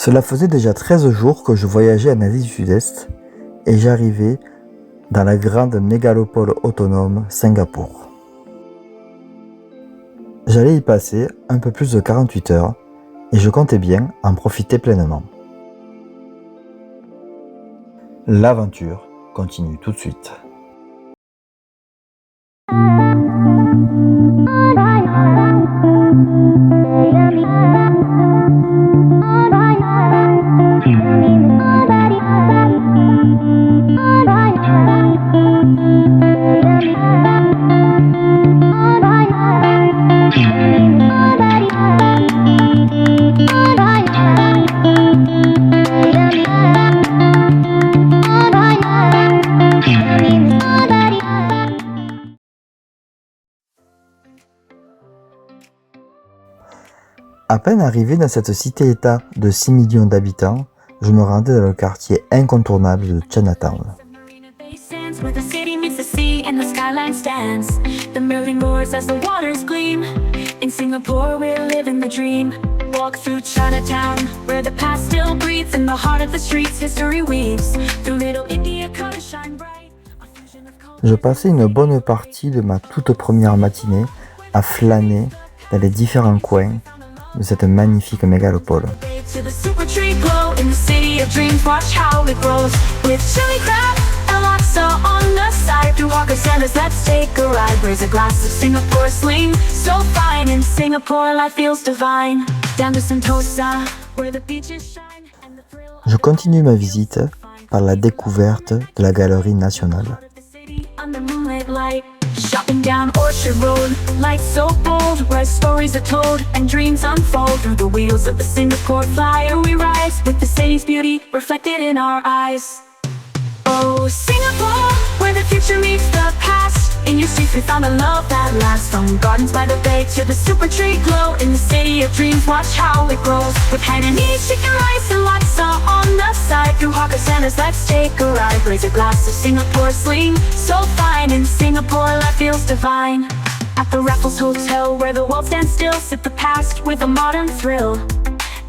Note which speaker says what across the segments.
Speaker 1: Cela faisait déjà 13 jours que je voyageais en Asie du Sud-Est et j'arrivais dans la grande mégalopole autonome Singapour. J'allais y passer un peu plus de 48 heures et je comptais bien en profiter pleinement. L'aventure continue tout de suite. À peine arrivé dans cette cité-État de 6 millions d'habitants, je me rendais dans le quartier incontournable de Chinatown. Je passais une bonne partie de ma toute première matinée à flâner dans les différents coins de cette magnifique mégalopole. Je continue ma visite par la découverte de la Galerie nationale. Shopping down Orchard Road, lights so bold, where stories are told and dreams unfold. Through the wheels of the Singapore Flyer we rise, with the city's beauty reflected in our eyes. Oh, Singapore, where the future meets the past. In your streets we found a love that lasts. From gardens by the bay to the super tree glow. In the city of dreams, watch how it grows. With Hainanese chicken rice and laksa on the side. Through hawker centers, let's take a ride. Raise a glass of Singapore sling, so fine. In Singapore, life feels divine. At the Raffles Hotel, where the world stands still, sip the past with a modern thrill.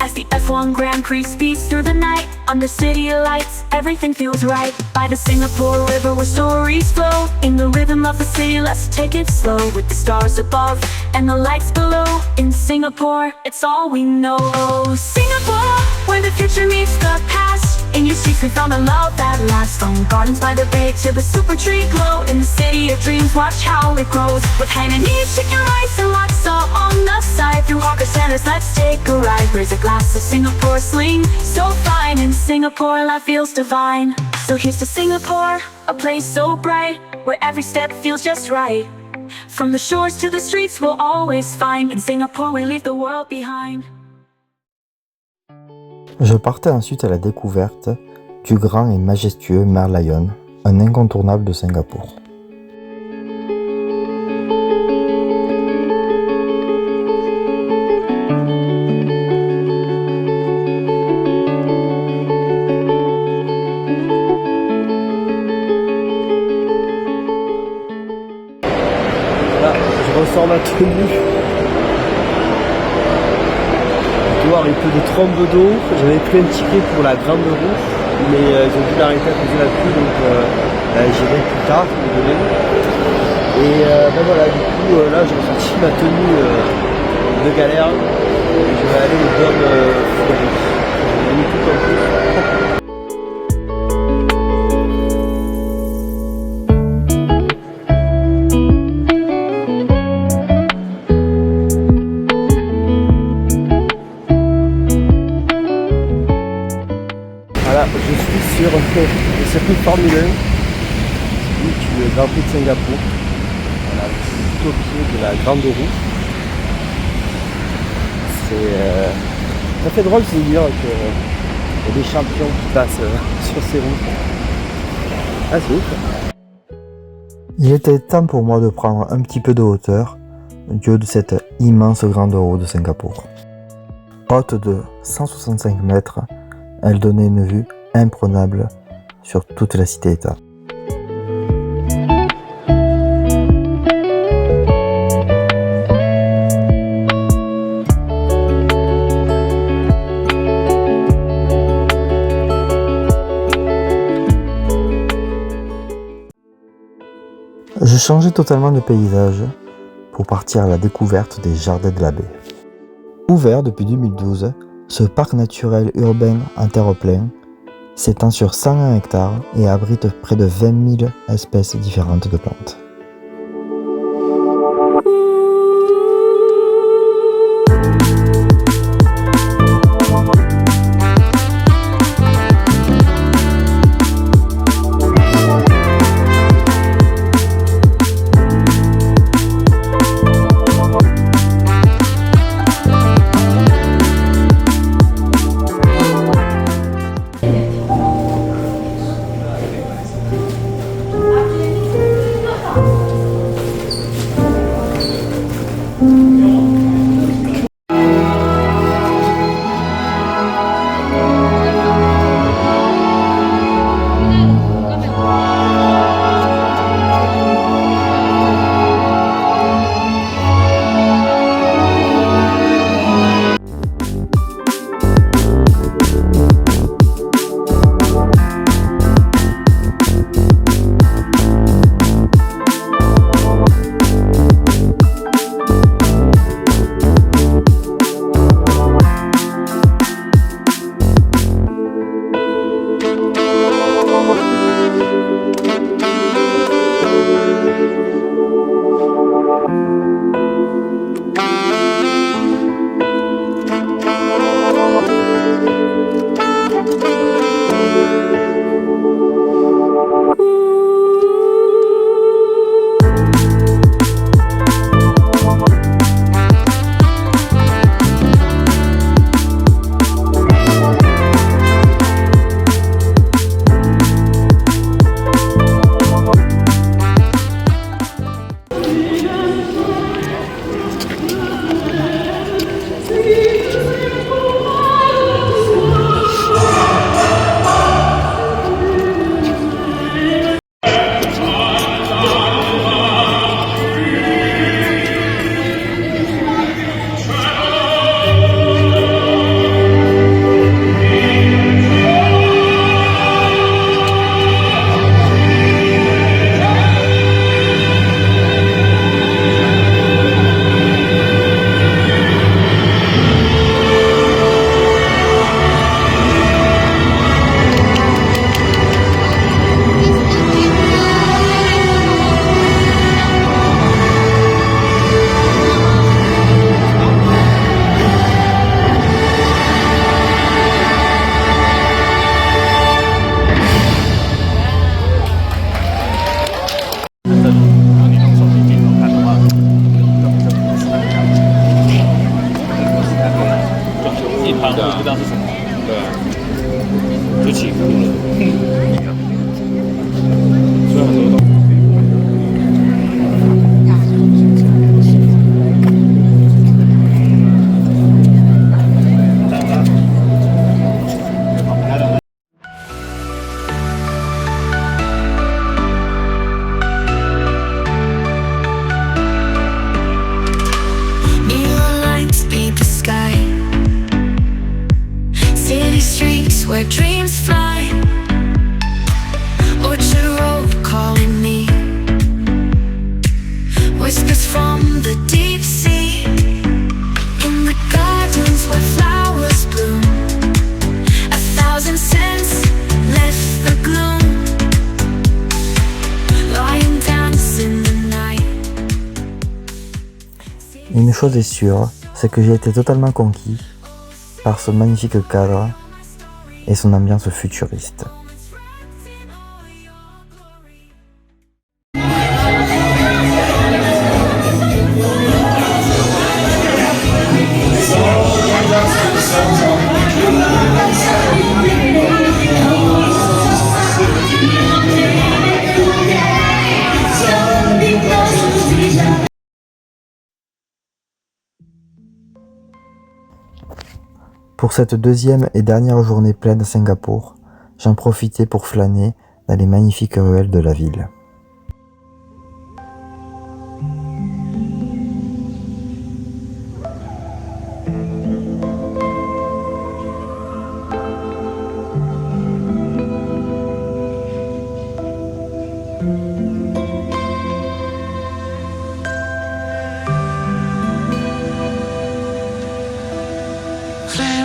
Speaker 1: As the F1 Grand Prix speeds through the night, under city lights, everything feels right. By the Singapore River where stories flow, in the rhythm of the city, let's take it slow. With the stars above and the lights below, in Singapore, it's all we know. Oh, Singapore, where the future meets the past. In your streets we found a love that lasts. From gardens by the bay to the super tree glow. In the city of dreams, watch how it grows. With Hainanese chicken rice and laksa on the side. Through hawker centers, let's take a ride. Raise a glass of Singapore sling, so fine. In Singapore, life feels divine. So here's to Singapore, a place so bright, where every step feels just right. From the shores to the streets we'll always find. In Singapore we leave the world behind. Je partais ensuite à la découverte du grand et majestueux Merlion, un incontournable de Singapour.
Speaker 2: Voilà, je ressors ma tenue. Dehors il pleut des trombes d'eau. J'avais pris un ticket pour la grande roue, mais ils ont dû l'arrêter à cause de la pluie, donc j'irai plus tard, demain. Et ben voilà, du coup là j'ai ressorti ma tenue de galère et je vais aller au Dôme Fleuri. J'ai mis tout en plus. Voilà, je suis sur le circuit Formule 1, du Grand Prix de Singapour. Voilà, tout au pied de la grande roue. Ça fait drôle de se dire qu'il y a des champions qui passent sur ces routes. Ah, c'est ouf.
Speaker 1: Il était temps pour moi de prendre un petit peu de hauteur du haut de cette immense grande roue de Singapour. Haute de 165 mètres, elle donnait une vue imprenable sur toute la cité-État.
Speaker 3: Je changeais totalement de paysage pour partir à la découverte des jardins de la baie. Ouvert depuis 2012, ce parc naturel urbain en terre-plein s'étend sur 101 hectares et abrite près de 20 000 espèces différentes de plantes.
Speaker 1: Neon lights beat the sky. City streets where dreams fly. Orchard Road calling me. Whispers from the deep sea. In the gardens where flowers bloom. 1,000 scents left the gloom. Lying dance in the night.
Speaker 3: Une chose est sûre, c'est que j'ai été totalement conquis par ce magnifique cadre et son ambiance futuriste. Pour cette deuxième et dernière journée pleine à Singapour, j'en profitais pour flâner dans les magnifiques ruelles de la ville.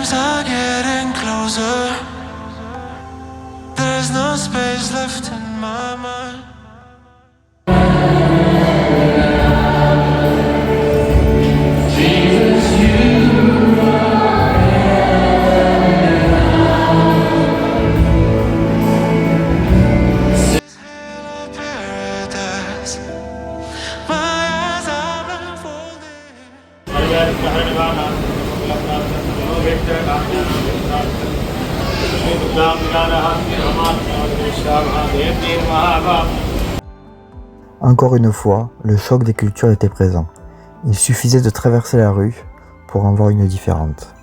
Speaker 4: Dreams are getting closer. There's no space left in my mind. Paradise. My eyes are blindfolded.
Speaker 3: Encore une fois, le choc des cultures était présent. Il suffisait de traverser la rue pour en voir une différente.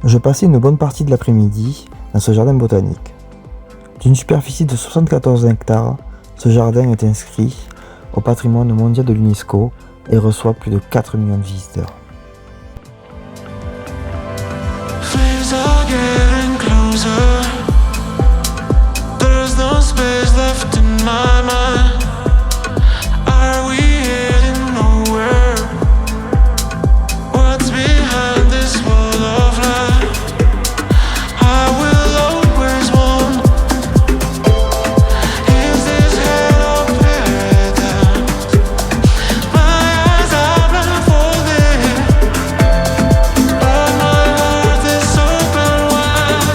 Speaker 3: Je passais une bonne partie de l'après-midi dans ce jardin botanique. D'une superficie de 74 hectares, ce jardin est inscrit au patrimoine mondial de l'UNESCO et reçoit plus de 4 millions de visiteurs.
Speaker 4: Flames are getting closer. There's no space left in my mind. Are we heading nowhere? What's behind this wall of light? I will always want. Is this hell or paradise? My eyes are blindfolded, but my heart is open wide.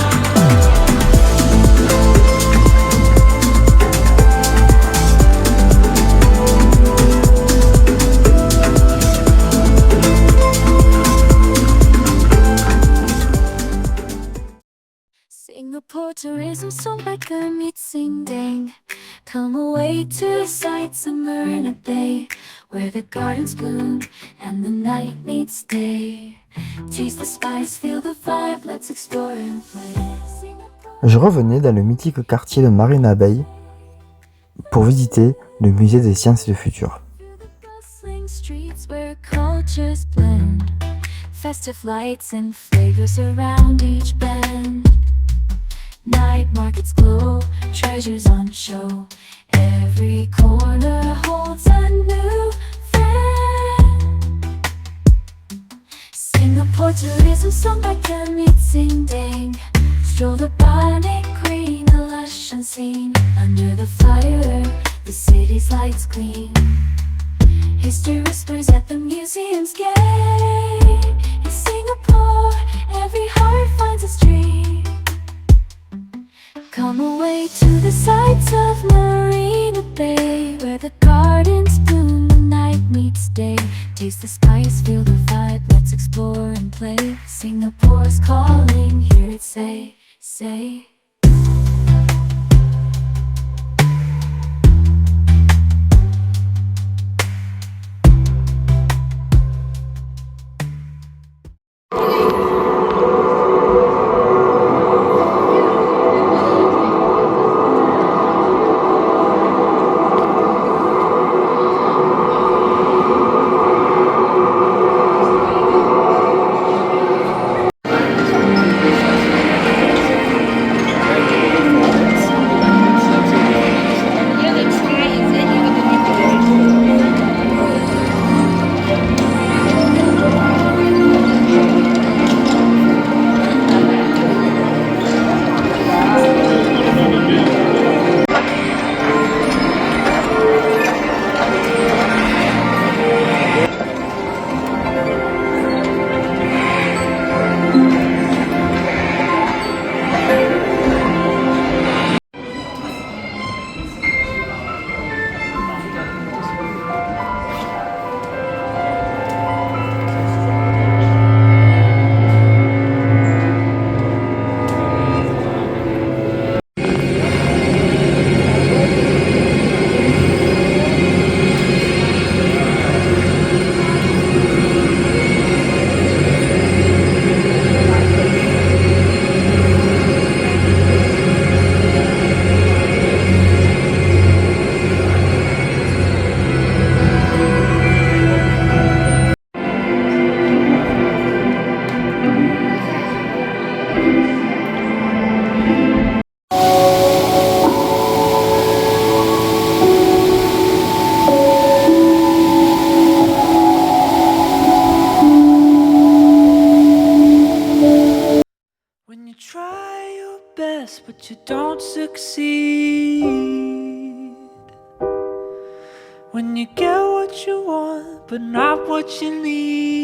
Speaker 1: Singapore tourism song by Gurmeet Singh Dang. Come away to the sights of Marina Bay, where the gardens bloom and the night meets day. Taste the spice, feel the vibe, let's explore and play. Singapore.
Speaker 3: Je revenais dans le mythique quartier de Marina Bay pour visiter le musée des sciences et du futur.
Speaker 1: Through the bustling streets where cultures blend, festive lights and flavors around each bend. Night markets glow, treasures on show. Every corner holds a new friend. Singapore tourism song by Gurmeet Singh Dang. Stroll the bonnet green, the lush unseen. Under the fire, the city's lights gleam. History whispers at the museum's gate. In Singapore, every heart finds its dream. Come away to the sights of Marina Bay, where the gardens bloom, the night meets day. Taste the spice, feel the vibe, let's explore and play. Singapore's calling, hear it say.
Speaker 4: When you get what you want, but not what you need.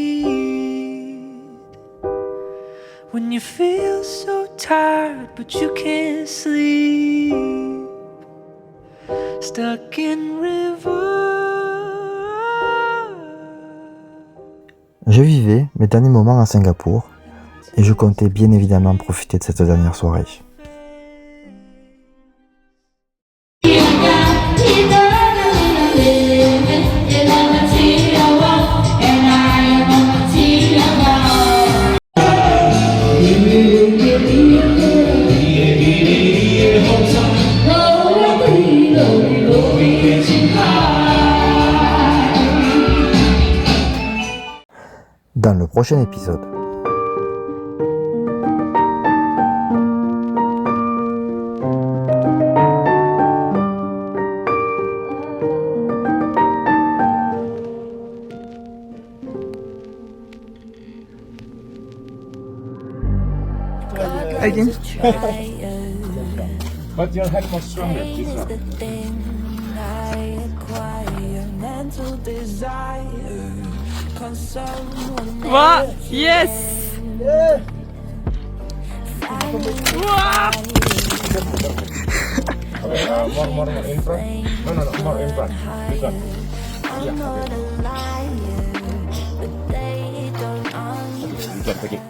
Speaker 4: When you feel so tired, but you can't sleep. Stuck in river.
Speaker 3: Je vivais mes derniers moments à Singapour et je comptais bien évidemment profiter de cette dernière soirée. Dans le prochain épisode.
Speaker 5: Again.
Speaker 6: But your head was stronger, this one.
Speaker 5: Wow, yes. Wow.
Speaker 6: More in front. No, more in front. This one. Yeah, okay.